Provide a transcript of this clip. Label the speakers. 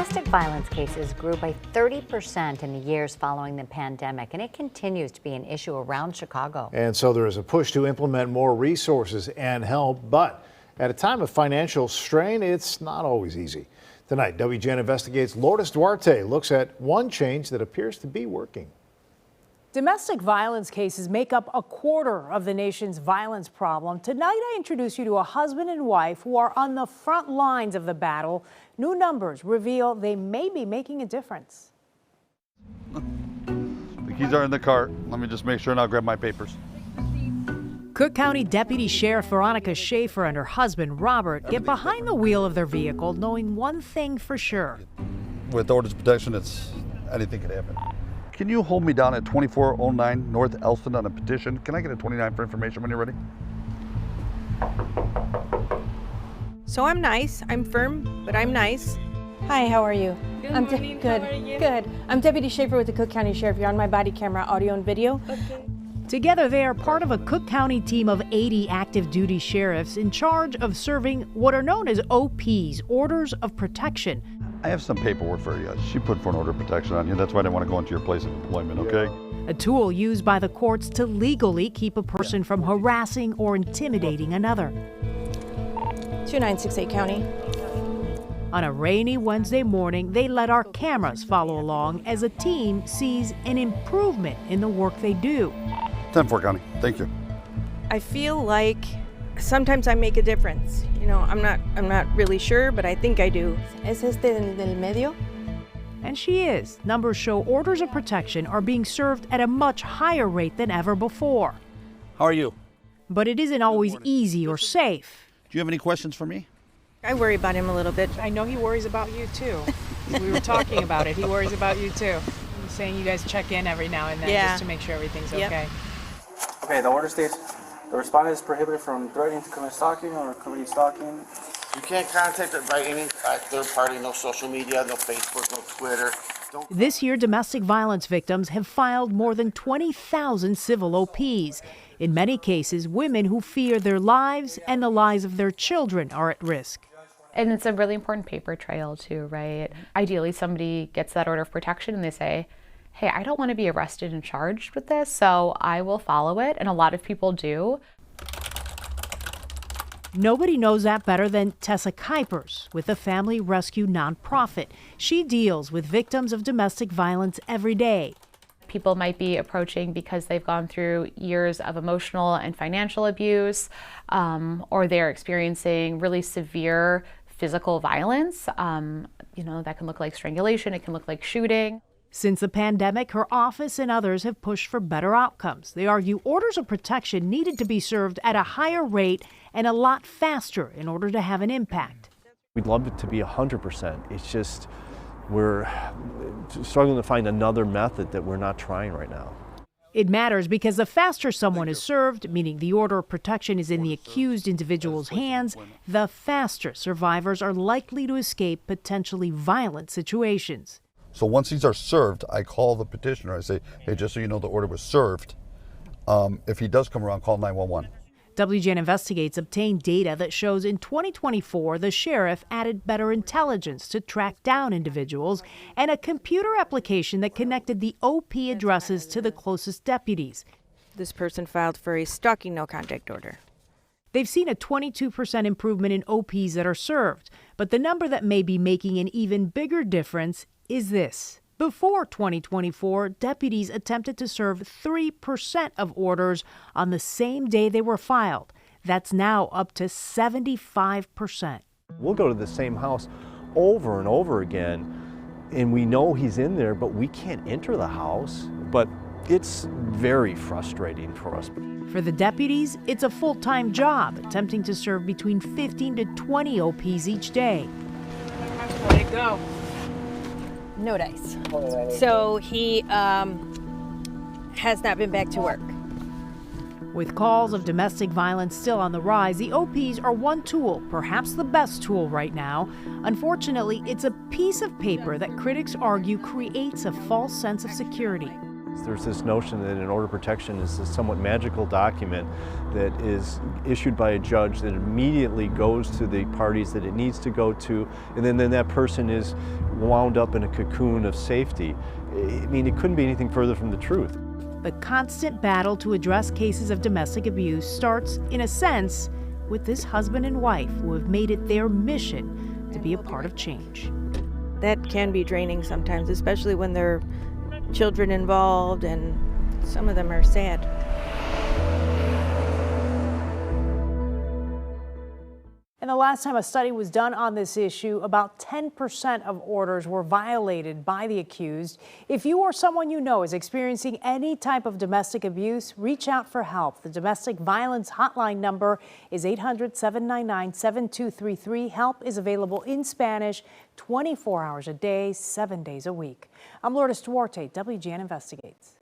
Speaker 1: Domestic violence cases grew by 30% in the years following the pandemic, and it continues to be an issue around Chicago.
Speaker 2: And so there is a push to implement more resources and help, but at a time of financial strain, it's not always easy. Tonight, WGN Investigates Lourdes Duarte looks at one change that appears to be working.
Speaker 3: Domestic violence cases make up a quarter of the nation's violence problem. Tonight, I introduce you to a husband and wife who are on the front lines of the battle. New numbers reveal they may be making a difference.
Speaker 4: The keys are in the car. Let me just make sure and I'll grab my papers.
Speaker 3: Cook County Deputy Sheriff Veronica Schaefer and her husband, Robert, get behind the wheel of their vehicle knowing one thing for sure.
Speaker 4: With orders of protection, anything could happen. Can you hold me down at 2409 North Elston on a petition? Can I get a 29 for information when you're ready?
Speaker 5: So I'm nice, I'm firm, but I'm nice.
Speaker 6: Hi, how are you?
Speaker 5: Good
Speaker 6: I'm
Speaker 5: morning,
Speaker 6: good.
Speaker 5: how are you?
Speaker 6: Good. I'm Deputy Schaefer with the Cook County Sheriff. You're on my body camera, audio and video.
Speaker 5: Okay.
Speaker 3: Together, they are part of a Cook County team of 80 active duty sheriffs in charge of serving what are known as OPs, Orders of Protection.
Speaker 4: I have some paperwork for you. She put for an order of protection on you. That's why I didn't want to go into your place of employment, okay?
Speaker 3: A tool used by the courts to legally keep a person from harassing or intimidating another.
Speaker 6: 2968 County.
Speaker 3: On a rainy Wednesday morning, they let our cameras follow along as a team sees an improvement in the work they do.
Speaker 4: 10-4 County, thank you.
Speaker 5: I feel like sometimes I make a difference. You know, I'm not really sure, but I think I do.
Speaker 6: ¿Es este del medio?
Speaker 3: And she is. Numbers show orders of protection are being served at a much higher rate than ever before.
Speaker 4: How are you?
Speaker 3: But it isn't always easy or safe.
Speaker 4: Do you have any questions for me?
Speaker 5: I worry about him a little bit.
Speaker 7: I know he worries about you too. We were talking about it. He worries about you too. He's saying you guys check in every now and then just to make sure everything's okay.
Speaker 8: Okay, the order states the respondent is prohibited from threatening to commit stalking or committing stalking.
Speaker 9: You can't contact it by any third party, no social media, no Facebook, no Twitter.
Speaker 3: This year, domestic violence victims have filed more than 20,000 civil OPs. In many cases, women who fear their lives and the lives of their children are at risk.
Speaker 10: And it's a really important paper trail too, right? Ideally, somebody gets that order of protection and they say, hey, I don't want to be arrested and charged with this, so I will follow it. And a lot of people do.
Speaker 3: Nobody knows that better than Tessa Kuipers with the Family Rescue nonprofit. She deals with victims of domestic violence every day.
Speaker 10: People might be approaching because they've gone through years of emotional and financial abuse, or they're experiencing really severe physical violence. That can look like strangulation, it can look like shooting.
Speaker 3: Since the pandemic, her office and others have pushed for better outcomes. They argue orders of protection needed to be served at a higher rate and a lot faster in order to have an impact.
Speaker 11: We'd love it to be 100%. It's just we're struggling to find another method that we're not trying right now.
Speaker 3: It matters because the faster someone is served, meaning the order of protection is in the accused individual's hands, the faster survivors are likely to escape potentially violent situations.
Speaker 4: So once these are served, I call the petitioner. I say, hey, just so you know, the order was served. If he does come around, call 911.
Speaker 3: WGN Investigates obtained data that shows in 2024, the sheriff added better intelligence to track down individuals and a computer application that connected the OP addresses to the closest deputies.
Speaker 5: This person filed for a stalking no contact order.
Speaker 3: They've seen a 22% improvement in OPs that are served, but the number that may be making an even bigger difference is this. Before 2024, deputies attempted to serve 3% of orders on the same day they were filed. That's now up to 75%.
Speaker 11: We'll go to the same house over and over again, and we know he's in there, but we can't enter the house. But it's very frustrating for us.
Speaker 3: For the deputies, it's a full-time job, attempting to serve between 15 to 20 OPs each day.
Speaker 7: Let it go.
Speaker 6: No dice.
Speaker 5: So he has not been back to work.
Speaker 3: With calls of domestic violence still on the rise, the OPs are one tool, perhaps the best tool right now. Unfortunately, it's a piece of paper that critics argue creates a false sense of security.
Speaker 11: There's this notion that an order of protection is a somewhat magical document that is issued by a judge that immediately goes to the parties that it needs to go to, and then that person is wound up in a cocoon of safety. I mean, it couldn't be anything further from the truth.
Speaker 3: The constant battle to address cases of domestic abuse starts, in a sense, with this husband and wife who have made it their mission to be a part of change.
Speaker 5: That can be draining sometimes, especially when there are children involved, and some of them are sad.
Speaker 3: And the last time a study was done on this issue, about 10% of orders were violated by the accused. If you or someone you know is experiencing any type of domestic abuse, reach out for help. The domestic violence hotline number is 800-799-7233. Help is available in Spanish 24 hours a day, 7 days a week. I'm Lourdes Duarte, WGN Investigates.